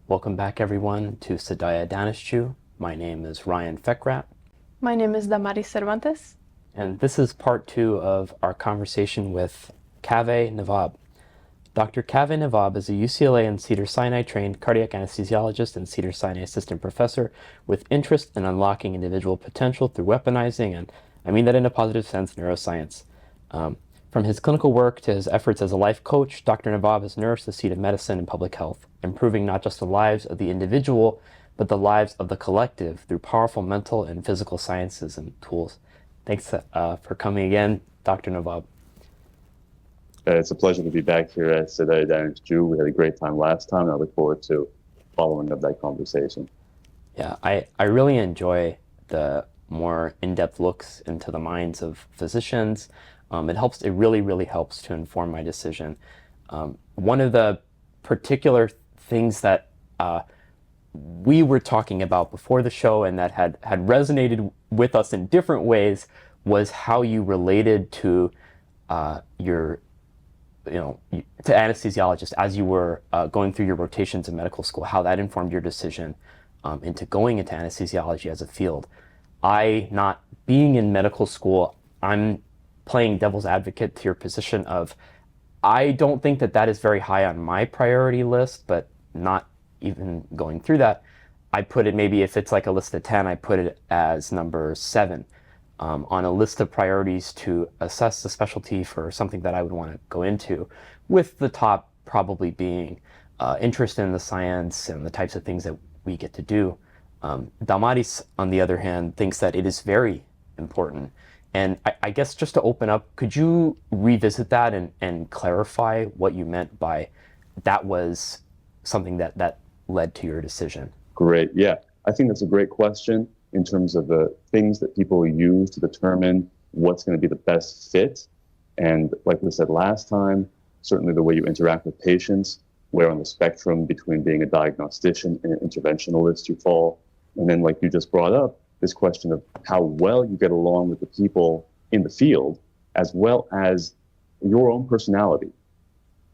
Welcome back, everyone, to Sedaye Daneshjoo. My name is Ryan Fekrat. My name is Damaris Cervantes. And this is part 2 of our conversation with Kaveh Nawab. Dr. Kaveh Nawab is a UCLA and Cedars-Sinai trained cardiac anesthesiologist and Cedars-Sinai assistant professor with interest in unlocking individual potential through weaponizing, and I mean that in a positive sense, neuroscience. From his clinical work to his efforts as a life coach, Dr. Nawab has nourished the seed of medicine and public health, improving not just the lives of the individual, but the lives of the collective through powerful mental and physical sciences and tools. Thanks for coming again, Dr. Nawab. It's a pleasure to be back here at Sedaye Daneshjoo. We had a great time last time, and I look forward to following up that conversation. Yeah, I really enjoy the more in-depth looks into the minds of physicians. It really helps to inform my decision. One of the particular things that we were talking about before the show and that had resonated with us in different ways was how you related to to anesthesiologists as you were going through your rotations in medical school, how that informed your decision into going into anesthesiology as a field. I, not being in medical school, I'm playing devil's advocate to your position of, I don't think that is very high on my priority list, but not even going through that. I put it, maybe if it's like a list of 10, I put it as number 7 on a list of priorities to assess the specialty for something that I would want to go into, with the top probably being interest in the science and the types of things that we get to do. Damaris, on the other hand, thinks that it is very important. And I guess just to open up, could you revisit that and clarify what you meant by that was something that led to your decision? Great. Yeah, I think that's a great question in terms of the things that people use to determine what's going to be the best fit. And like we said last time, certainly the way you interact with patients, where on the spectrum between being a diagnostician and an interventionalist you fall. And then, like you just brought up, this question of how well you get along with the people in the field, as well as your own personality.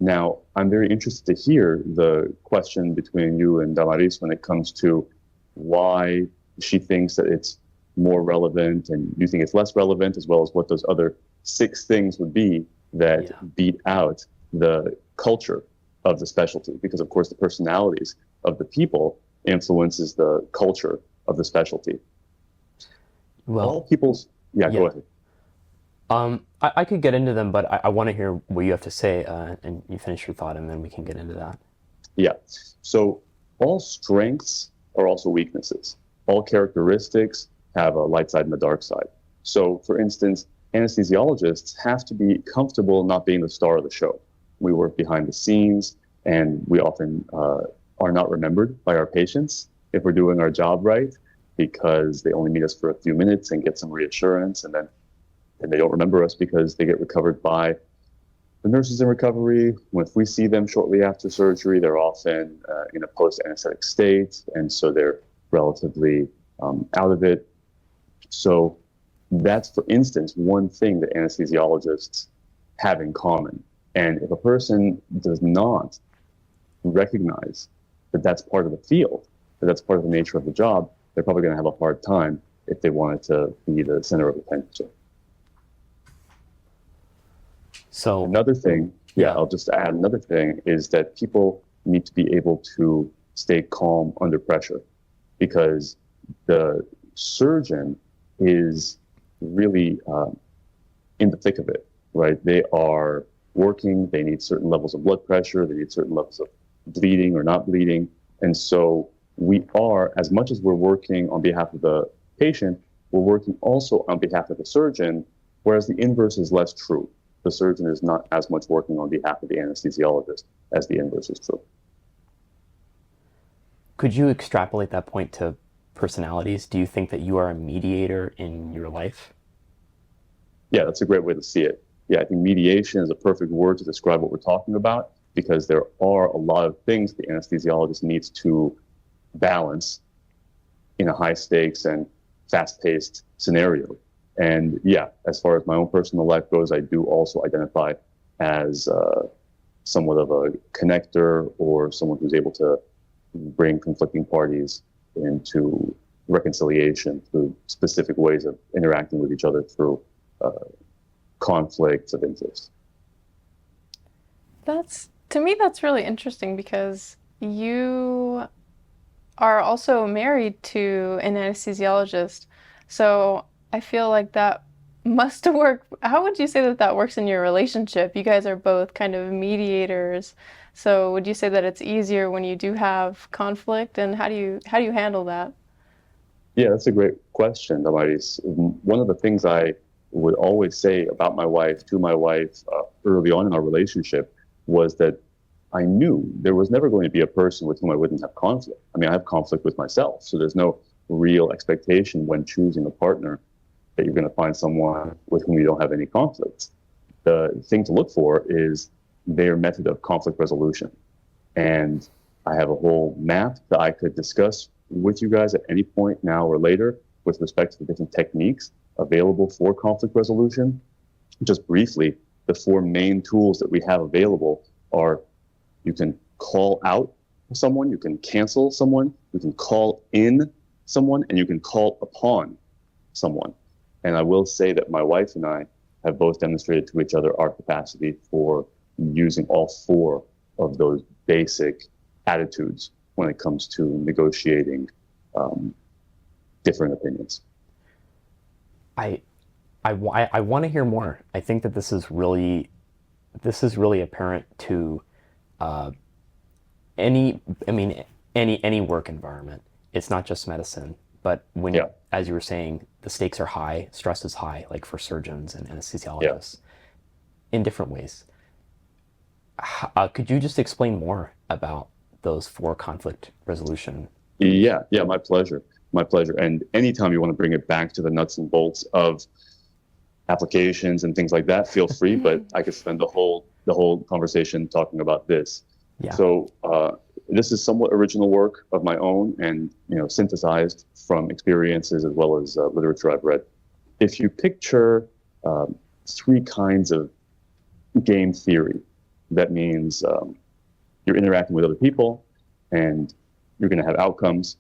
Now, I'm very interested to hear the question between you and Damaris when it comes to why she thinks that it's more relevant and you think it's less relevant, as well as what those other 6 things would be that beat out the culture of the specialty. Because, of course, the personalities of the people influences the culture of the specialty. Well, all people's, go ahead. I could get into them, but I want to hear what you have to say, and you finish your thought, and then we can get into that. Yeah. So all strengths are also weaknesses. All characteristics have a light side and a dark side. So, for instance, anesthesiologists have to be comfortable not being the star of the show. We work behind the scenes, and we often are not remembered by our patients if we're doing our job right, because they only meet us for a few minutes and get some reassurance, and then they don't remember us because they get recovered by the nurses in recovery. If we see them shortly after surgery, they're often in a post-anesthetic state, and so they're relatively out of it. So that's, for instance, one thing that anesthesiologists have in common. And if a person does not recognize that that's part of the field, that that's part of the nature of the job, they're probably going to have a hard time if they wanted to be the center of attention. So another thing, I'll just add another thing, is that people need to be able to stay calm under pressure, because the surgeon is really in the thick of it, right? They are working, they need certain levels of blood pressure, they need certain levels of bleeding or not bleeding. And so we are, as much as we're working on behalf of the patient, we're working also on behalf of the surgeon, whereas the inverse is less true. The surgeon is not as much working on behalf of the anesthesiologist as the inverse is true. Could you extrapolate that point to personalities? Do you think that you are a mediator in your life? Yeah, that's a great way to see it. Yeah, I think mediation is a perfect word to describe what we're talking about, because there are a lot of things the anesthesiologist needs to balance in a high stakes and fast-paced scenario. And yeah, as far as my own personal life goes, I do also identify as somewhat of a connector, or someone who's able to bring conflicting parties into reconciliation through specific ways of interacting with each other through conflicts of interest. To me, that's really interesting because you are also married to an anesthesiologist. So I feel like that must work. How would you say that that works in your relationship? You guys are both kind of mediators. So would you say that it's easier when you do have conflict, and how do you handle that? Yeah, that's a great question, Damaris. One of the things I would always say about my wife, to my wife, early on in our relationship, was that I knew there was never going to be a person with whom I wouldn't have conflict. I mean, I have conflict with myself, so there's no real expectation when choosing a partner that you're going to find someone with whom you don't have any conflicts. The thing to look for is their method of conflict resolution. And I have a whole map that I could discuss with you guys at any point now or later with respect to the different techniques available for conflict resolution. Just briefly, the four main tools that we have available are: you can call out someone, you can cancel someone, you can call in someone, and you can call upon someone. And I will say that my wife and I have both demonstrated to each other our capacity for using all four of those basic attitudes when it comes to negotiating different opinions. I want to hear more. I think that this is really apparent to any work environment. It's not just medicine, but when, as you were saying, the stakes are high, stress is high, like for surgeons and anesthesiologists, in different ways. Could you just explain more about those four conflict resolution? Yeah, my pleasure. My pleasure. And anytime you want to bring it back to the nuts and bolts of applications and things like that, feel free, but I could spend the whole conversation talking about this. Yeah. So this is somewhat original work of my own, and synthesized from experiences as well as literature I've read. If you picture three kinds of game theory, that means you're interacting with other people and you're going to have outcomes.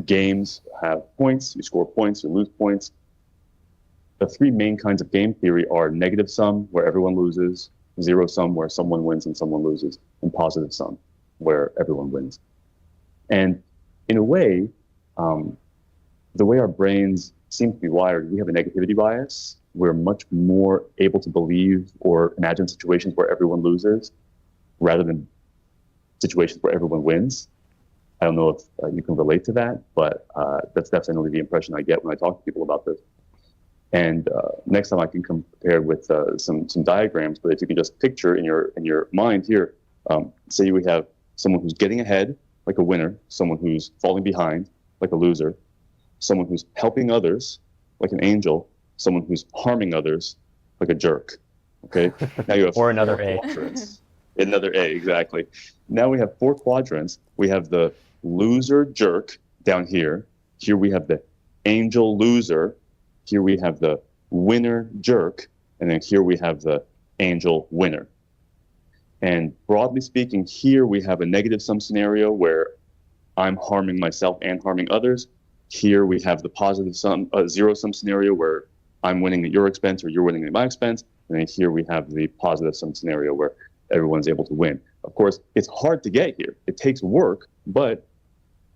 Games have points, you score points, you lose points. The three main kinds of game theory are negative sum, where everyone loses; zero sum, where someone wins and someone loses; and positive sum, where everyone wins. And in a way, the way our brains seem to be wired, we have a negativity bias. We're much more able to believe or imagine situations where everyone loses rather than situations where everyone wins. I don't know if you can relate to that, but that's definitely the impression I get when I talk to people about this. And next time I can come prepared with some diagrams, but if you can just picture in your mind here, say we have someone who's getting ahead, like a winner; someone who's falling behind, like a loser; someone who's helping others, like an angel; someone who's harming others, like a jerk. Okay? Now you have or another A. quadrants. Another A, exactly. Now we have four quadrants. We have the loser jerk down here. Here we have the angel loser. Here we have the winner jerk. And then here we have the angel winner. And broadly speaking, here we have a negative sum scenario where I'm harming myself and harming others. Here we have the positive sum, zero sum scenario where I'm winning at your expense or you're winning at my expense. And then here we have the positive sum scenario where everyone's able to win. Of course, it's hard to get here. It takes work, but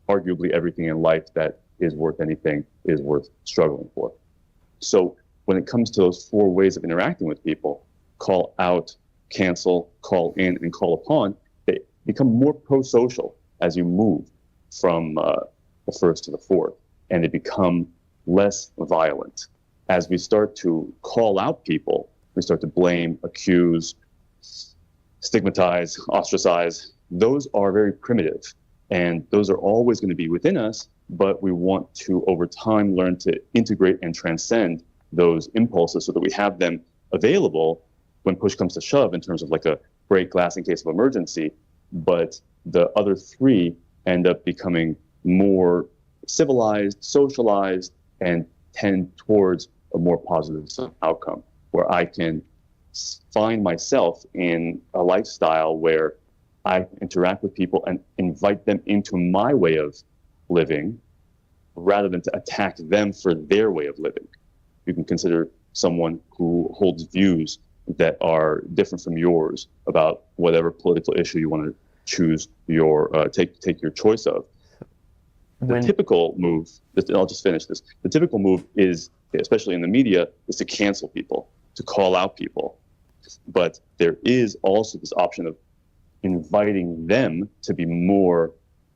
arguably everything in life that is worth anything is worth struggling for. So when it comes to those four ways of interacting with people, call out, cancel, call in, and call upon, they become more pro-social as you move from the first to the fourth, and they become less violent. As we start to call out people, we start to blame, accuse, stigmatize, ostracize. Those are very primitive, and those are always going to be within us, but we want to, over time, learn to integrate and transcend those impulses so that we have them available when push comes to shove in terms of like a break glass in case of emergency. But the other three end up becoming more civilized, socialized, and tend towards a more positive outcome, where I can find myself in a lifestyle where I interact with people and invite them into my way of living rather than to attack them for their way of living. You can consider someone who holds views that are different from yours about whatever political issue you want to choose take your choice of. The typical move, I'll just finish this. The typical move is, especially in the media, is to cancel people, to call out people. But there is also this option of inviting them to be more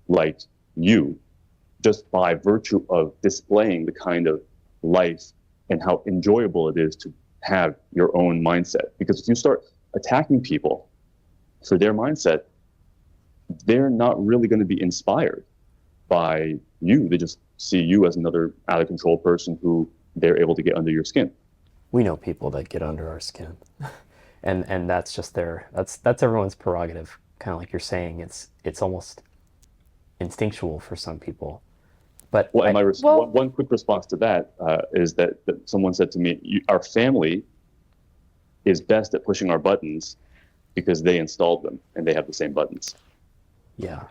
like you, just by virtue of displaying the kind of life and how enjoyable it is to have your own mindset. Because if you start attacking people for their mindset, they're not really going to be inspired by you. They just see you as another out of control person who they're able to get under your skin. We know people that get under our skin. and that's just that's everyone's prerogative. Kind of like you're saying, it's almost instinctual for some people. But one quick response to that is that someone said to me, our family is best at pushing our buttons because they installed them and they have the same buttons. Yeah.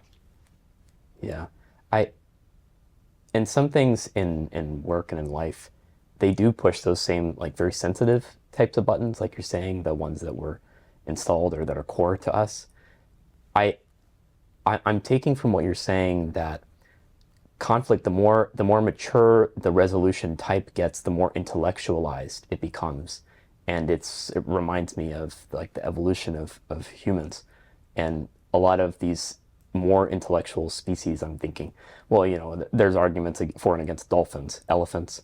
And some things in work and in life, they do push those same, like, very sensitive types of buttons, like you're saying, the ones that were installed or that are core to us. I'm taking from what you're saying that conflict, the more mature the resolution type gets, the more intellectualized it becomes. And it reminds me of, like, the evolution of humans. And a lot of these more intellectual species, I'm thinking, well, there's arguments for and against dolphins, elephants,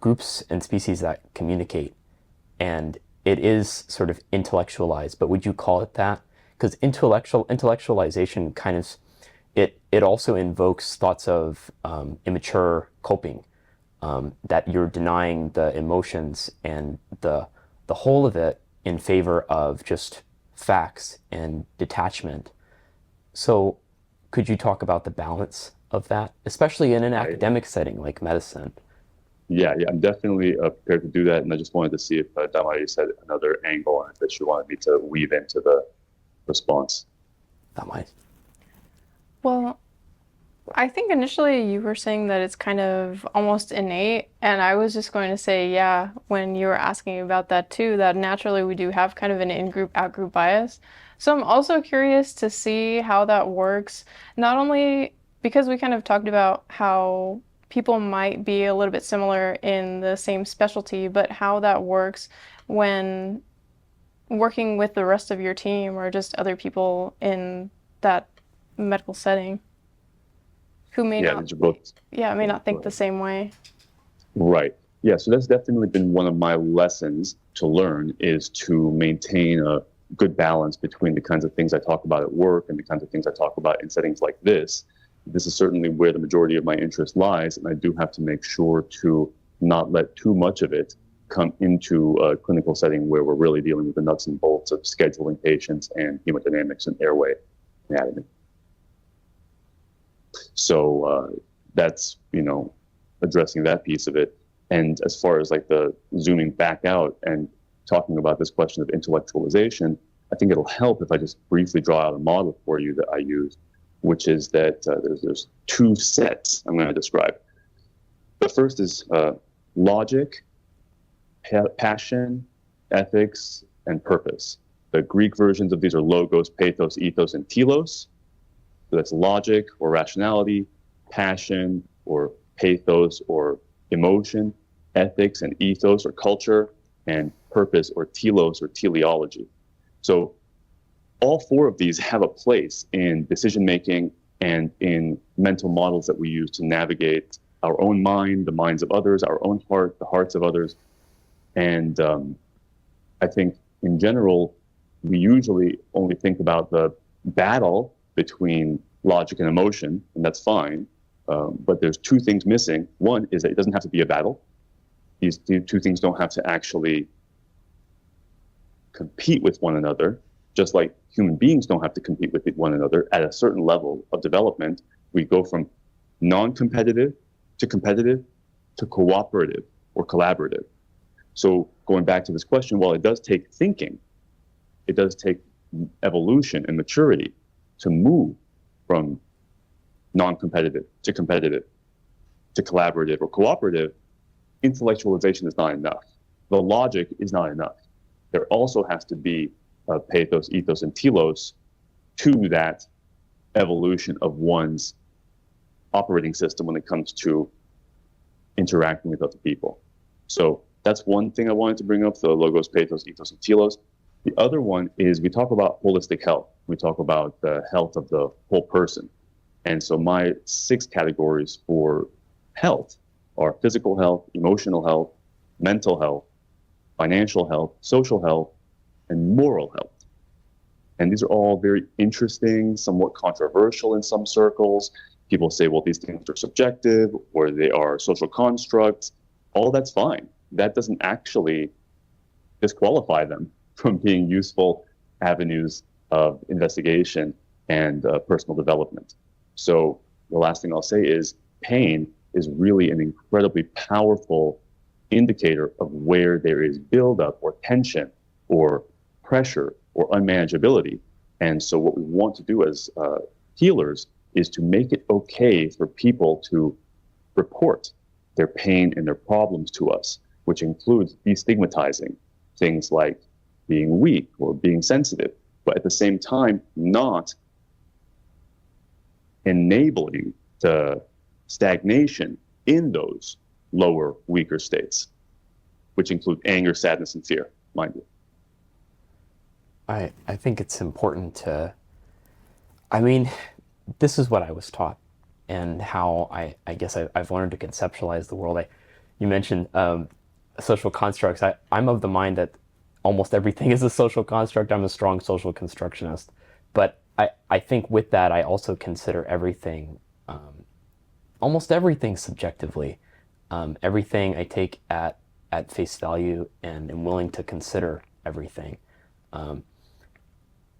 groups and species that communicate. And it is sort of intellectualized, but would you call it that? Because intellectualization kind of, it also invokes thoughts of immature coping, that you're denying the emotions and the whole of it in favor of just facts and detachment. So could you talk about the balance of that, especially in an academic setting like medicine? Yeah, I'm definitely prepared to do that. And I just wanted to see if Damaris had another angle on it that she wanted me to weave into the response. Damaris. Well, I think initially you were saying that it's kind of almost innate, and I was just going to say, yeah, when you were asking about that too, that naturally we do have kind of an in-group, out-group bias. So I'm also curious to see how that works, not only because we kind of talked about how people might be a little bit similar in the same specialty, but how that works when working with the rest of your team or just other people in that medical setting who may not think the same way. Right. Yeah, so that's definitely been one of my lessons to learn, is to maintain a good balance between the kinds of things I talk about at work and the kinds of things I talk about in settings like this. This is certainly where the majority of my interest lies, and I do have to make sure to not let too much of it come into a clinical setting where we're really dealing with the nuts and bolts of scheduling patients and hemodynamics and airway anatomy. So that's, addressing that piece of it. And as far as, like, the zooming back out and talking about this question of intellectualization, I think it'll help if I just briefly draw out a model for you that I use, which is that there's two sets I'm going to describe. The first is logic, passion, ethics, and purpose. The Greek versions of these are logos, pathos, ethos, and telos. So that's logic or rationality, passion or pathos or emotion, ethics and ethos or culture, and purpose or telos or teleology. So all four of these have a place in decision making and in mental models that we use to navigate our own mind, the minds of others, our own heart, the hearts of others. And I think in general, we usually only think about the battle between logic and emotion, and that's fine. But there's two things missing. One is that it doesn't have to be a battle. These two things don't have to actually compete with one another, just like human beings don't have to compete with one another. At a certain level of development, we go from non-competitive to competitive to cooperative or collaborative. So going back to this question, while it does take thinking, it does take evolution and maturity to move from non-competitive to competitive to collaborative or cooperative, intellectualization is not enough. The logic is not enough. There also has to be pathos, ethos, and telos to that evolution of one's operating system when it comes to interacting with other people. So that's one thing I wanted to bring up, the logos, pathos, ethos, and telos. The other one is we talk about holistic health. We talk about the health of the whole person. And so my 6 categories for health are physical health, emotional health, mental health, financial health, social health, and moral health. And these are all very interesting, somewhat controversial in some circles. People say, well, these things are subjective or they are social constructs. All that's fine. That doesn't actually disqualify them from being useful avenues of investigation and personal development. So the last thing I'll say is pain is really an incredibly powerful indicator of where there is buildup or tension or pressure or unmanageability. And so what we want to do as healers is to make it okay for people to report their pain and their problems to us, which includes destigmatizing things like being weak or being sensitive, but at the same time, not enabling the stagnation in those lower, weaker states, which include anger, sadness, and fear, mind you. I think it's important to, I mean, this is what I was taught and how I guess I've learned to conceptualize the world. You mentioned social constructs. I'm of the mind that almost everything is a social construct. I'm a strong social constructionist. But I think with that, I also consider everything, almost everything subjectively. Everything I take at face value and am willing to consider everything.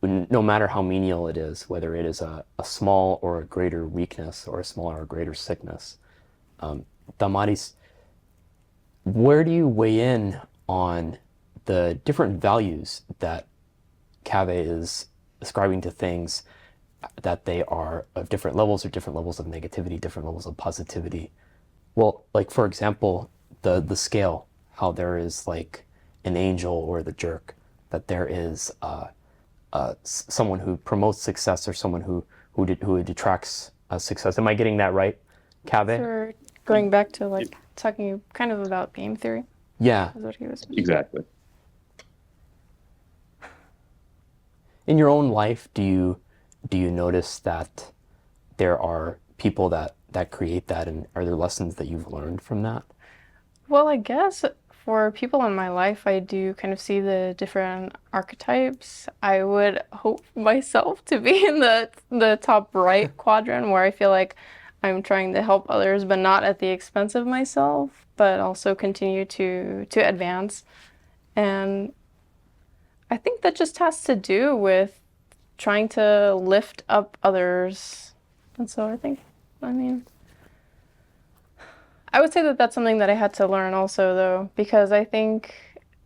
No matter how menial it is, whether it is a small or a greater weakness or a smaller or greater sickness. Damaris, where do you weigh in on the different values that Cave is ascribing to things, that they are of different levels or different levels of negativity, different levels of positivity? Well, like for example, the scale, how there is like an angel or the jerk, that there is someone who promotes success or someone who detracts success. Am I getting that right, Cave? So going back to like talking kind of about game theory. Yeah. Is what he was. Exactly. In your own life, do you notice that there are people that create that, and are there lessons that you've learned from that? Well, I guess for people in my life, I do kind of see the different archetypes. I would hope myself to be in the top right quadrant, where I feel like I'm trying to help others, but not at the expense of myself, but also continue to advance. And I think that just has to do with trying to lift up others. And so I would say that that's something that I had to learn also, though, because I think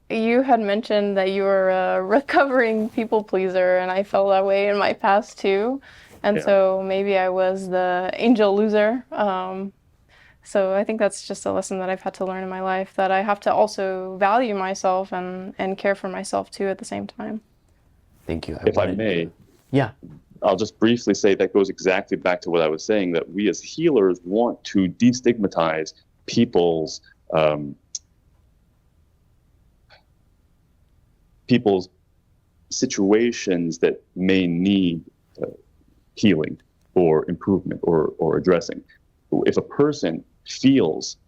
you had mentioned that you were a recovering people pleaser, and I felt that way in my past too. And so maybe I was the angel loser. So I think that's just a lesson that I've had to learn in my life, that I have to also value myself and care for myself too at the same time. Thank you. If I may, I'll just briefly say that goes exactly back to what I was saying, that we as healers want to destigmatize people's situations that may need healing or improvement or addressing. If a person feels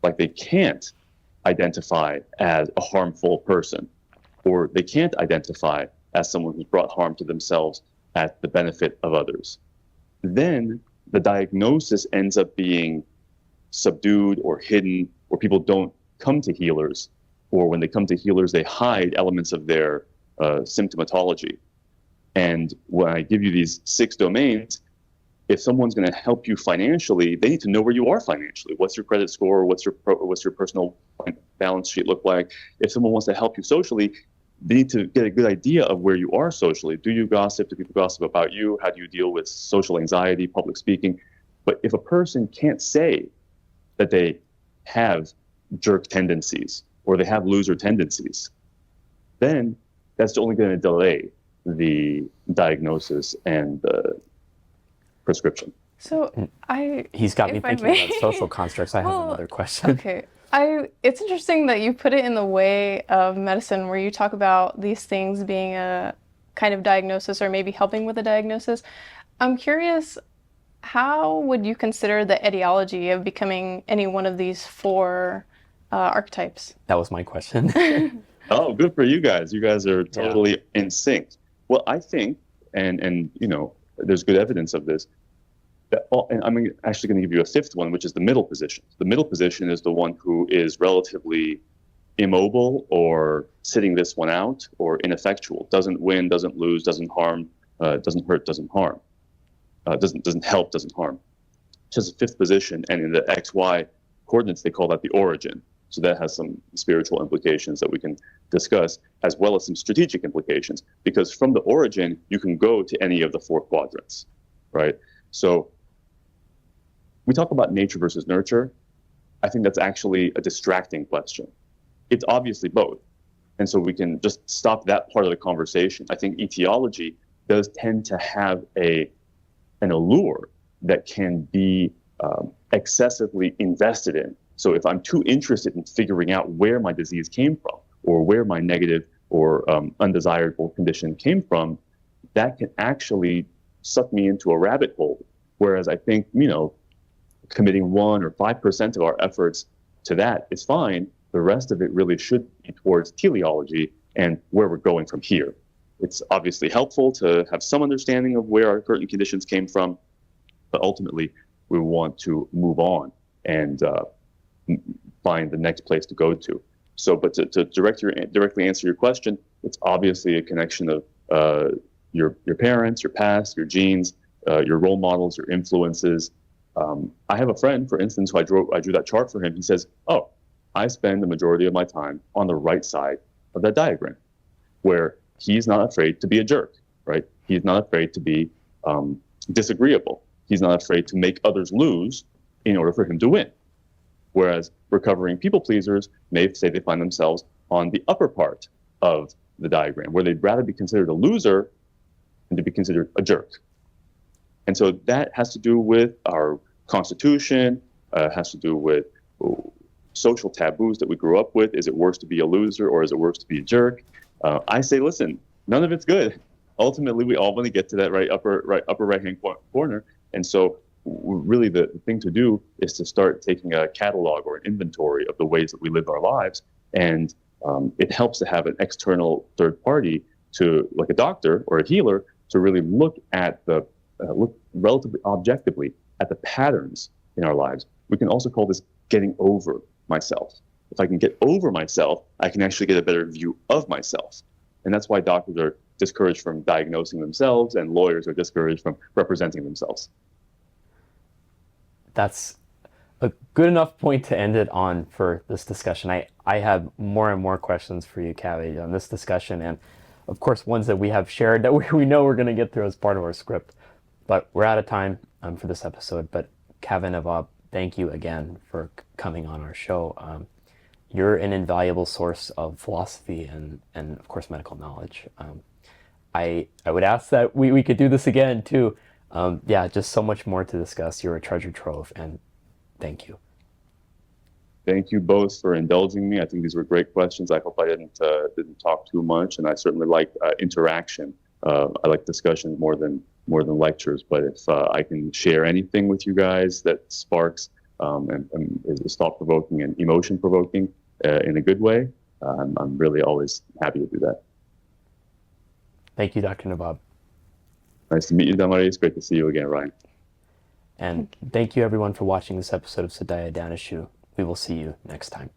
like they can't identify as a harmful person, or they can't identify as someone who's brought harm to themselves at the benefit of others, then the diagnosis ends up being subdued or hidden, or people don't come to healers, or when they come to healers, they hide elements of their symptomatology. And when I give you these 6 domains, if someone's going to help you financially, they need to know where you are financially. What's your credit score? What's your personal balance sheet look like? If someone wants to help you socially, they need to get a good idea of where you are socially. Do you gossip? Do people gossip about you? How do you deal with social anxiety, public speaking? But if a person can't say that they have jerk tendencies or they have loser tendencies, then that's only going to delay the diagnosis and the prescription. So He's got me if I thinking may- about social constructs. I have another question. Okay. It's interesting that you put it in the way of medicine where you talk about these things being a kind of diagnosis or maybe helping with a diagnosis. I'm curious, how would you consider the etiology of becoming any one of these four archetypes? That was my question. Oh, good for you guys. You guys are totally in sync. Well, I think, and you know, there's good evidence of this, and I'm actually going to give you a fifth one, which is the middle position. The middle position is the one who is relatively immobile or sitting this one out or ineffectual, doesn't win, doesn't lose, doesn't harm, doesn't hurt, doesn't harm, doesn't help, doesn't harm. It's just a fifth position, and in the XY coordinates, they call that the origin. So that has some spiritual implications that we can discuss, as well as some strategic implications, because from the origin, you can go to any of the four quadrants, right? So we talk about nature versus nurture. I think that's actually a distracting question. It's obviously both. And so we can just stop that part of the conversation. I think etiology does tend to have an allure that can be excessively invested in. So if I'm too interested in figuring out where my disease came from or where my negative or undesirable condition came from, that can actually suck me into a rabbit hole. Whereas I think, you know, committing 1 or 5% of our efforts to that is fine. The rest of it really should be towards teleology and where we're going from here. It's obviously helpful to have some understanding of where our current conditions came from, but ultimately we want to move on and find the next place to go to. So, but to directly answer your question, it's obviously a connection of your parents, your past, your genes, your role models, your influences. I have a friend, for instance, who I drew that chart for him. He says, "Oh, I spend the majority of my time on the right side of that diagram, where he's not afraid to be a jerk, right? He's not afraid to be disagreeable. He's not afraid to make others lose in order for him to win." Whereas recovering people pleasers may say they find themselves on the upper part of the diagram, where they'd rather be considered a loser than to be considered a jerk. And so that has to do with our constitution, has to do with social taboos that we grew up with. Is it worse to be a loser or is it worse to be a jerk? I say, listen, none of it's good. Ultimately, we all want to get to that upper right-hand corner. And so really the thing to do is to start taking a catalog or an inventory of the ways that we live our lives. And it helps to have an external third party to, like a doctor or a healer, to really look at look relatively objectively at the patterns in our lives. We can also call this getting over myself. If I can get over myself, I can actually get a better view of myself. And that's why doctors are discouraged from diagnosing themselves and lawyers are discouraged from representing themselves. That's a good enough point to end it on for this discussion. I have more and more questions for you, Kavi, on this discussion, and of course ones that we have shared that we know we're going to get through as part of our script. But we're out of time for this episode. But Kevin, Bob, thank you again for coming on our show. You're an invaluable source of philosophy and of course medical knowledge. I would ask that we could do this again too. Just so much more to discuss. You're a treasure trove, and thank you. Thank you both for indulging me. I think these were great questions. I hope I didn't talk too much, and I certainly like interaction. I like discussions more than lectures. But if I can share anything with you guys that sparks and is thought-provoking and emotion-provoking in a good way, I'm really always happy to do that. Thank you, Dr. Nabob. Nice to meet you, Damari. It's great to see you again, Ryan. And thank you, everyone, for watching this episode of Sedaye Daneshjoo. We will see you next time.